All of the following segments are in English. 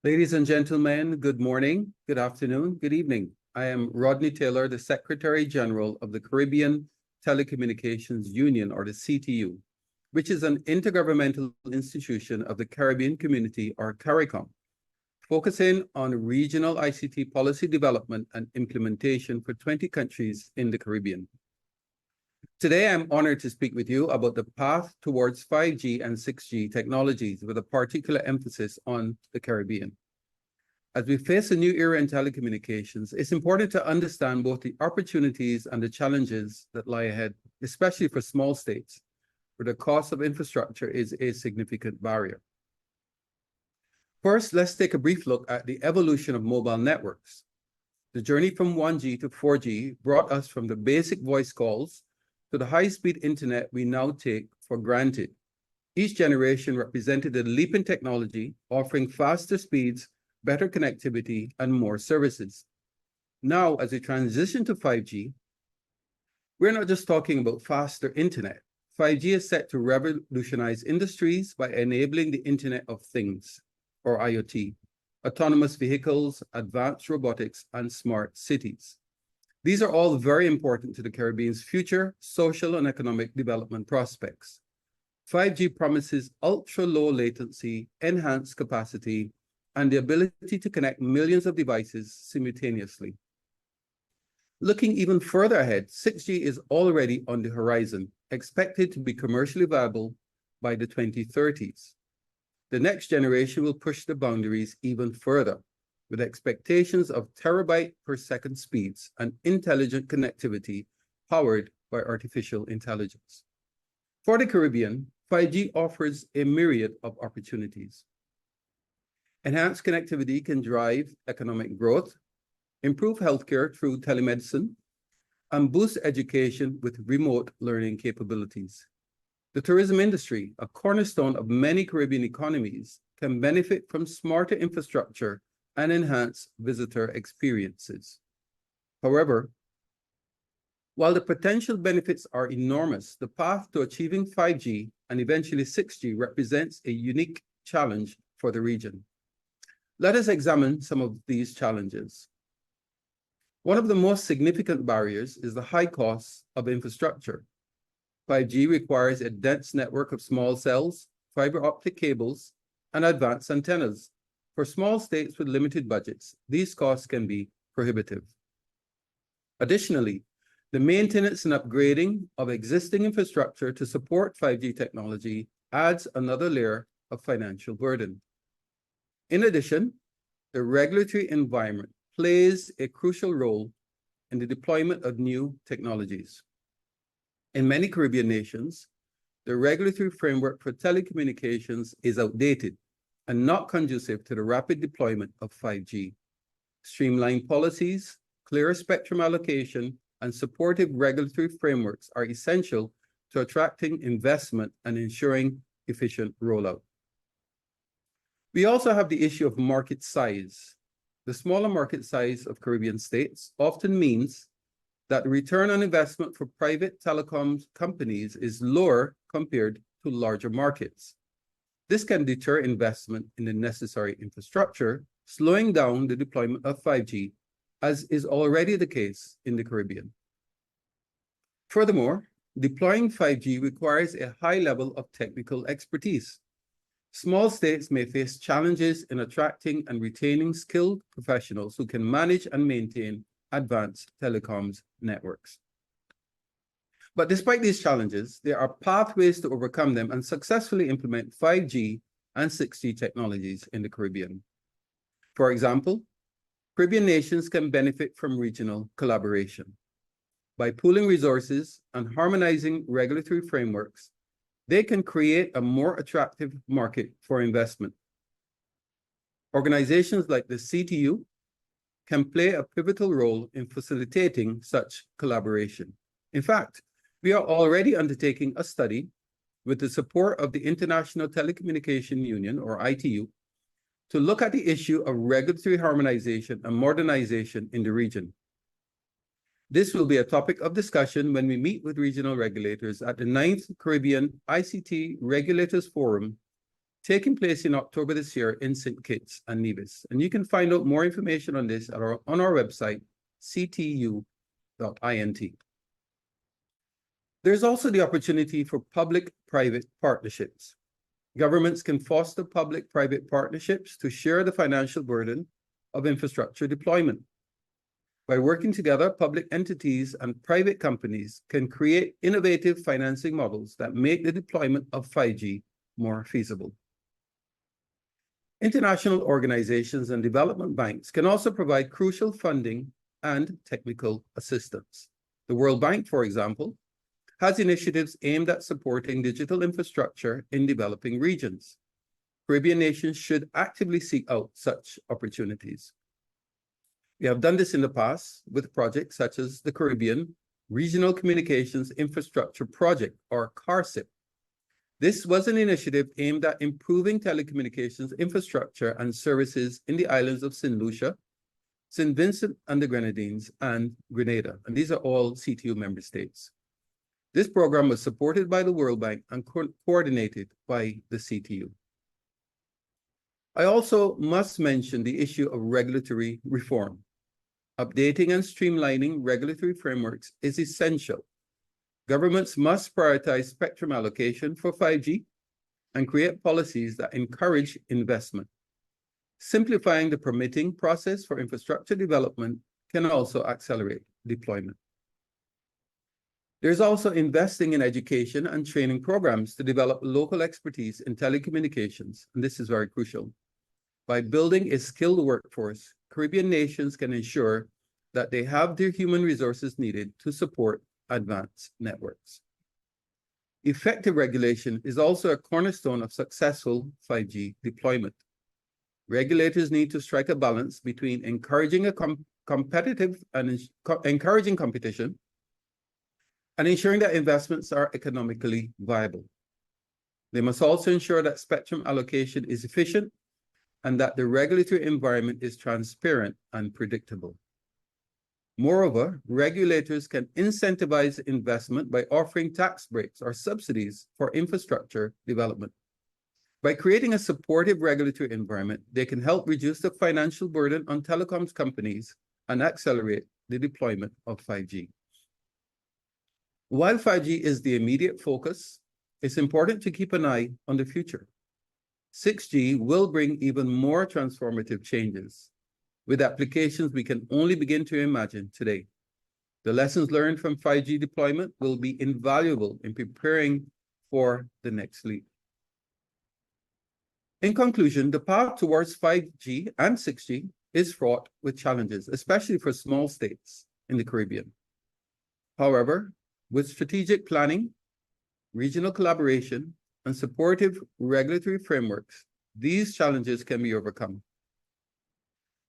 Ladies and gentlemen, good morning, good afternoon, good evening. I am Rodney Taylor, the Secretary General of the Caribbean Telecommunications Union, or the CTU, which is an intergovernmental institution of the Caribbean Community, or CARICOM, focusing on regional ICT policy development and implementation for 20 countries in the Caribbean. Today, I'm honored to speak with you about the path towards 5G and 6G technologies with a particular emphasis on the Caribbean. As we face a new era in telecommunications, it's important to understand both the opportunities and the challenges that lie ahead, especially for small states, where the cost of infrastructure is a significant barrier. First, let's take a brief look at the evolution of mobile networks. The journey from 1G to 4G brought us from the basic voice calls to the high-speed internet we now take for granted. Each generation represented a leap in technology, offering faster speeds, better connectivity, and more services. Now, as we transition to 5G, we're not just talking about faster internet. 5G is set to revolutionize industries by enabling the Internet of Things, or IoT, autonomous vehicles, advanced robotics, and smart cities. These are all very important to the Caribbean's future social and economic development prospects. 5G promises ultra-low latency, enhanced capacity, and the ability to connect millions of devices simultaneously. Looking even further ahead, 6G is already on the horizon, expected to be commercially viable by the 2030s. The next generation will push the boundaries even further, with expectations of terabyte per second speeds and intelligent connectivity powered by artificial intelligence. For the Caribbean, 5G offers a myriad of opportunities. Enhanced connectivity can drive economic growth, improve healthcare through telemedicine, and boost education with remote learning capabilities. The tourism industry, a cornerstone of many Caribbean economies, can benefit from smarter infrastructure and enhance visitor experiences. However, while the potential benefits are enormous, the path to achieving 5G and eventually 6G represents a unique challenge for the region. Let us examine some of these challenges. One of the most significant barriers is the high cost of infrastructure. 5G requires a dense network of small cells, fiber optic cables, and advanced antennas. For small states with limited budgets, these costs can be prohibitive. Additionally, the maintenance and upgrading of existing infrastructure to support 5G technology adds another layer of financial burden. In addition, the regulatory environment plays a crucial role in the deployment of new technologies. In many Caribbean nations, the regulatory framework for telecommunications is outdated and not conducive to the rapid deployment of 5G. Streamlined policies, clearer spectrum allocation, and supportive regulatory frameworks are essential to attracting investment and ensuring efficient rollout. We also have the issue of market size. The smaller market size of Caribbean states often means that the return on investment for private telecoms companies is lower compared to larger markets. This can deter investment in the necessary infrastructure, slowing down the deployment of 5G, as is already the case in the Caribbean. Furthermore, deploying 5G requires a high level of technical expertise. Small states may face challenges in attracting and retaining skilled professionals who can manage and maintain advanced telecoms networks. But despite these challenges, there are pathways to overcome them and successfully implement 5G and 6G technologies in the Caribbean. For example, Caribbean nations can benefit from regional collaboration. By pooling resources and harmonizing regulatory frameworks, they can create a more attractive market for investment. Organizations like the CTU can play a pivotal role in facilitating such collaboration. In fact, we are already undertaking a study with the support of the International Telecommunication Union, or ITU, to look at the issue of regulatory harmonization and modernization in the region. This will be a topic of discussion when we meet with regional regulators at the 9th Caribbean ICT Regulators Forum taking place in October this year in St. Kitts and Nevis. And you can find out more information on this on our website, ctu.int. There's also the opportunity for public-private partnerships. Governments can foster public-private partnerships to share the financial burden of infrastructure deployment. By working together, public entities and private companies can create innovative financing models that make the deployment of 5G more feasible. International organizations and development banks can also provide crucial funding and technical assistance. The World Bank, for example, has initiatives aimed at supporting digital infrastructure in developing regions. Caribbean nations should actively seek out such opportunities. We have done this in the past with projects such as the Caribbean Regional Communications Infrastructure Project, or CARCIP. This was an initiative aimed at improving telecommunications infrastructure and services in the islands of St. Lucia, St. Vincent and the Grenadines, and Grenada. And these are all CTU member states. This program was supported by the World Bank and coordinated by the CTU. I also must mention the issue of regulatory reform. Updating and streamlining regulatory frameworks is essential. Governments must prioritize spectrum allocation for 5G and create policies that encourage investment. Simplifying the permitting process for infrastructure development can also accelerate deployment. There's also investing in education and training programs to develop local expertise in telecommunications, and this is very crucial. By building a skilled workforce, Caribbean nations can ensure that they have the human resources needed to support advanced networks. Effective regulation is also a cornerstone of successful 5G deployment. Regulators need to strike a balance between encouraging encouraging competition and ensuring that investments are economically viable. They must also ensure that spectrum allocation is efficient and that the regulatory environment is transparent and predictable. Moreover, regulators can incentivize investment by offering tax breaks or subsidies for infrastructure development. By creating a supportive regulatory environment, they can help reduce the financial burden on telecoms companies and accelerate the deployment of 5G. While 5G is the immediate focus, it's important to keep an eye on the future. 6G will bring even more transformative changes, with applications we can only begin to imagine today. The lessons learned from 5G deployment will be invaluable in preparing for the next leap. In conclusion, the path towards 5G and 6G is fraught with challenges, especially for small states in the Caribbean. However, with strategic planning, regional collaboration, and supportive regulatory frameworks, these challenges can be overcome.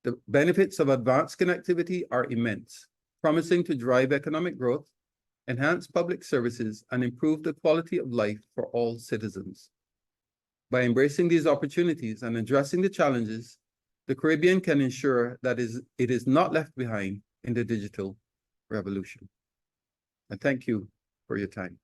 The benefits of advanced connectivity are immense, promising to drive economic growth, enhance public services, and improve the quality of life for all citizens. By embracing these opportunities and addressing the challenges, the Caribbean can ensure that it is not left behind in the digital revolution. And thank you for your time.